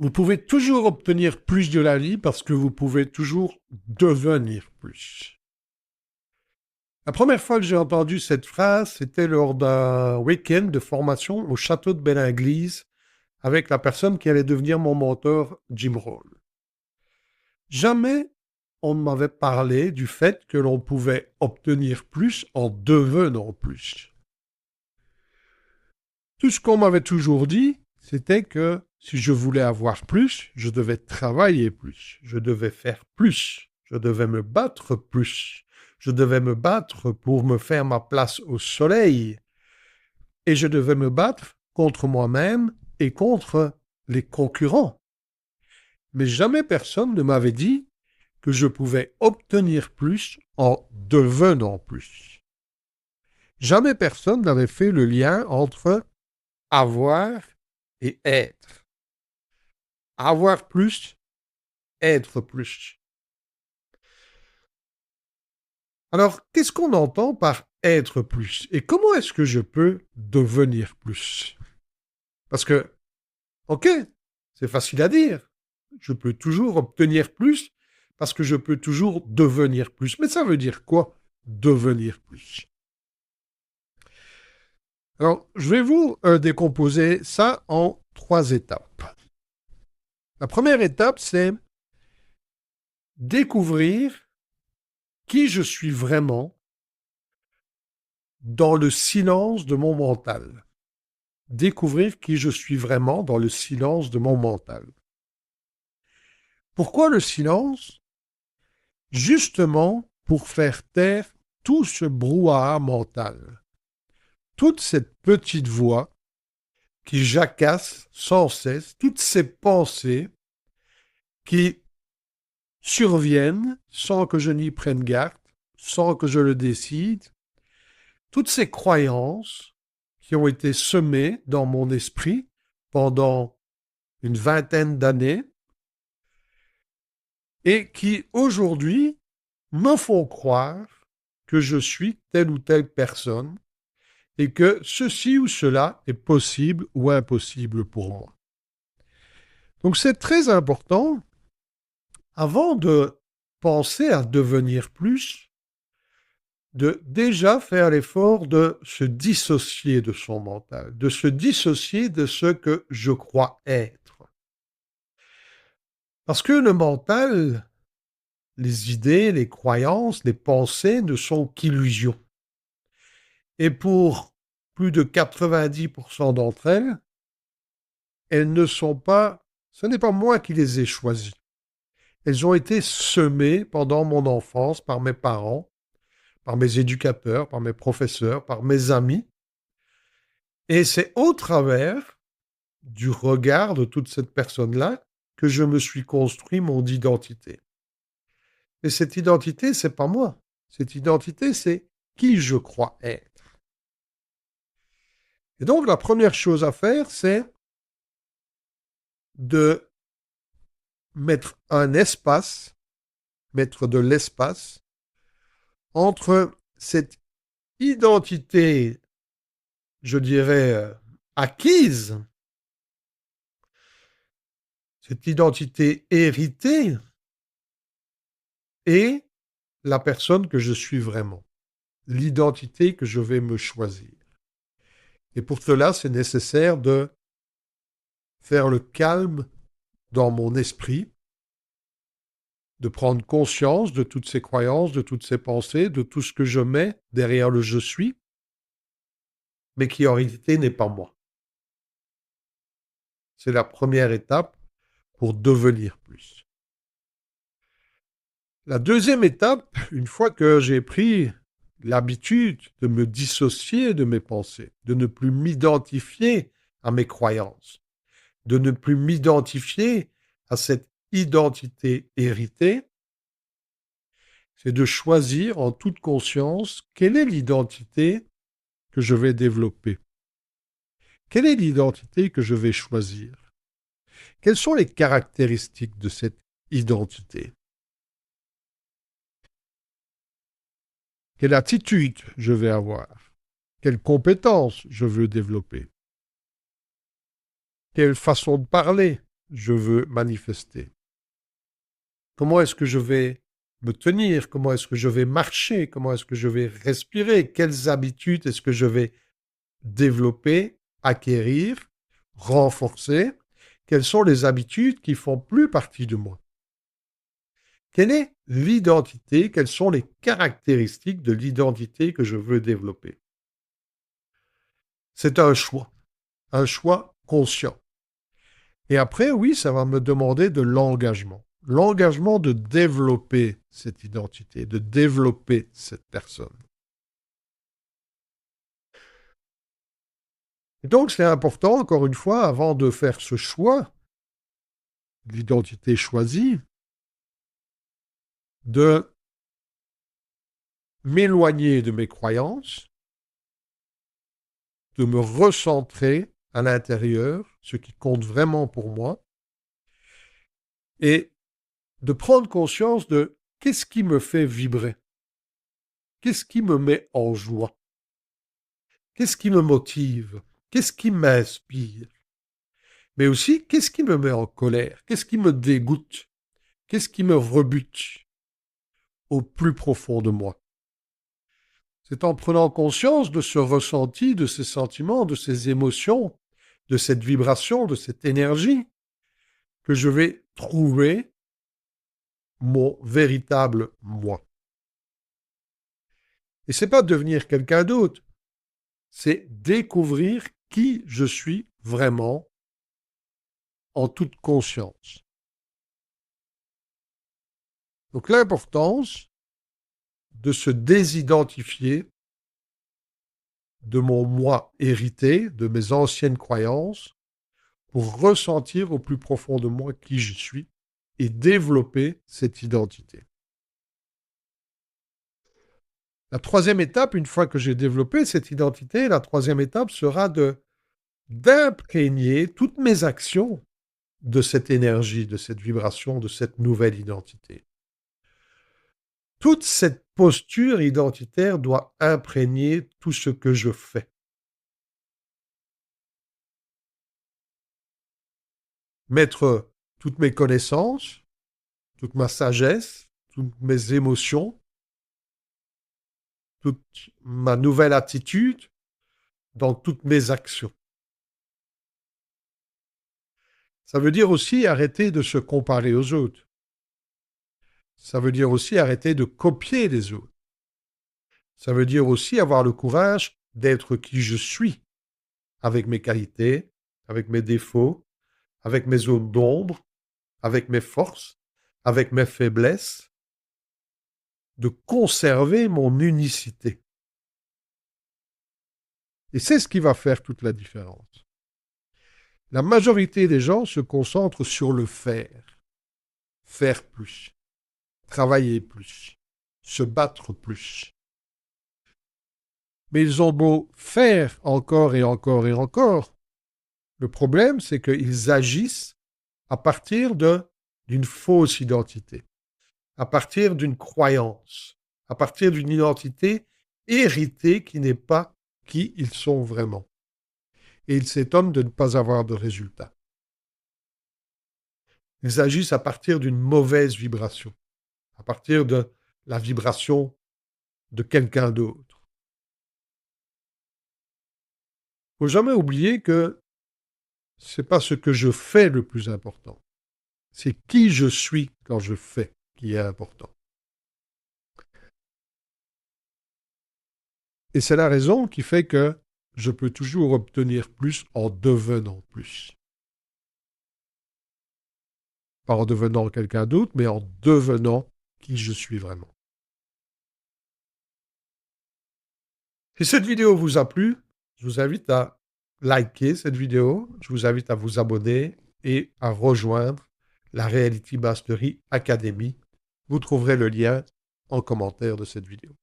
Vous pouvez toujours obtenir plus de la vie parce que vous pouvez toujours devenir plus. La première fois que j'ai entendu cette phrase, c'était lors d'un week-end de formation au château de Bellinglise avec la personne qui allait devenir mon mentor, Jim Rohn. Jamais on ne m'avait parlé du fait que l'on pouvait obtenir plus en devenant plus. Tout ce qu'on m'avait toujours dit, c'était que si je voulais avoir plus, je devais travailler plus, je devais faire plus, je devais me battre plus, je devais me battre pour me faire ma place au soleil, et je devais me battre contre moi-même et contre les concurrents. Mais jamais personne ne m'avait dit que je pouvais obtenir plus en devenant plus. Jamais personne n'avait fait le lien entre avoir et être. Avoir plus, être plus. Alors, qu'est-ce qu'on entend par être plus? Et comment est-ce que je peux devenir plus? Parce que, ok, c'est facile à dire. Je peux toujours obtenir plus parce que je peux toujours devenir plus. Mais ça veut dire quoi, devenir plus? Alors, je vais vous décomposer ça en 3 étapes. La première étape, c'est découvrir qui je suis vraiment dans le silence de mon mental. Découvrir qui je suis vraiment dans le silence de mon mental. Pourquoi le silence? Justement pour faire taire tout ce brouhaha mental. Toute cette petite voix qui jacasse sans cesse, toutes ces pensées qui surviennent sans que je n'y prenne garde, sans que je le décide, toutes ces croyances qui ont été semées dans mon esprit pendant une vingtaine d'années et qui aujourd'hui me font croire que je suis telle ou telle personne et que ceci ou cela est possible ou impossible pour moi. Donc c'est très important, avant de penser à devenir plus, de déjà faire l'effort de se dissocier de son mental, de se dissocier de ce que je crois être. Parce que le mental, les idées, les croyances, les pensées ne sont qu'illusions. Et pour plus de 90% d'entre elles, elles ne sont pas, ce n'est pas moi qui les ai choisies. Elles ont été semées pendant mon enfance par mes parents, par mes éducateurs, par mes professeurs, par mes amis. Et c'est au travers du regard de toute cette personne-là que je me suis construit mon identité. Et cette identité, c'est pas moi. Cette identité, c'est qui je crois être. Et donc, la première chose à faire, c'est de mettre un espace, mettre de l'espace entre cette identité, je dirais, acquise, cette identité héritée, et la personne que je suis vraiment, l'identité que je vais me choisir. Et pour cela, c'est nécessaire de faire le calme dans mon esprit, de prendre conscience de toutes ces croyances, de toutes ces pensées, de tout ce que je mets derrière le je suis, mais qui en réalité n'est pas moi. C'est la première étape pour devenir plus. La deuxième étape, une fois que j'ai pris l'habitude de me dissocier de mes pensées, de ne plus m'identifier à mes croyances, de ne plus m'identifier à cette identité héritée, c'est de choisir en toute conscience quelle est l'identité que je vais développer. Quelle est l'identité que je vais choisir? Quelles sont les caractéristiques de cette identité? Quelle attitude je vais avoir? Quelles compétences je veux développer? Quelle façon de parler je veux manifester? Comment est-ce que je vais me tenir? Comment est-ce que je vais marcher? Comment est-ce que je vais respirer? Quelles habitudes est-ce que je vais développer, acquérir, renforcer? Quelles sont les habitudes qui font plus partie de moi? Quelle est l'identité? Quelles sont les caractéristiques de l'identité que je veux développer? C'est un choix conscient. Et après, oui, ça va me demander de l'engagement. L'engagement de développer cette identité, de développer cette personne. Et donc, c'est important, encore une fois, avant de faire ce choix, l'identité choisie, de m'éloigner de mes croyances, de me recentrer à l'intérieur, ce qui compte vraiment pour moi, et de prendre conscience de qu'est-ce qui me fait vibrer, qu'est-ce qui me met en joie, qu'est-ce qui me motive, qu'est-ce qui m'inspire, mais aussi qu'est-ce qui me met en colère, qu'est-ce qui me dégoûte, qu'est-ce qui me rebute au plus profond de moi. C'est en prenant conscience de ce ressenti, de ces sentiments, de ces émotions, de cette vibration, de cette énergie, que je vais trouver mon véritable moi. Et c'est pas devenir quelqu'un d'autre, c'est découvrir qui je suis vraiment en toute conscience. Donc l'importance de se désidentifier de mon moi hérité, de mes anciennes croyances, pour ressentir au plus profond de moi qui je suis et développer cette identité. La troisième étape, une fois que j'ai développé cette identité, la troisième étape sera d'imprégner toutes mes actions de cette énergie, de cette vibration, de cette nouvelle identité. Toute cette posture identitaire doit imprégner tout ce que je fais. Mettre toutes mes connaissances, toute ma sagesse, toutes mes émotions, toute ma nouvelle attitude dans toutes mes actions. Ça veut dire aussi arrêter de se comparer aux autres. Ça veut dire aussi arrêter de copier les autres. Ça veut dire aussi avoir le courage d'être qui je suis, avec mes qualités, avec mes défauts, avec mes zones d'ombre, avec mes forces, avec mes faiblesses, de conserver mon unicité. Et c'est ce qui va faire toute la différence. La majorité des gens se concentrent sur le faire. Faire plus, travailler plus, se battre plus. Mais ils ont beau faire encore et encore et encore. Le problème, c'est qu'ils agissent à partir d'une fausse identité, à partir d'une croyance, à partir d'une identité héritée qui n'est pas qui ils sont vraiment. Et ils s'étonnent de ne pas avoir de résultats. Ils agissent à partir d'une mauvaise vibration, à partir de la vibration de quelqu'un d'autre. Il ne faut jamais oublier que ce n'est pas ce que je fais le plus important. C'est qui je suis quand je fais qui est important. Et c'est la raison qui fait que je peux toujours obtenir plus en devenant plus. Pas en devenant quelqu'un d'autre, mais en devenant qui je suis vraiment. Si cette vidéo vous a plu, je vous invite à liker cette vidéo, je vous invite à vous abonner et à rejoindre la Reality Mastery Academy. Vous trouverez le lien en commentaire de cette vidéo.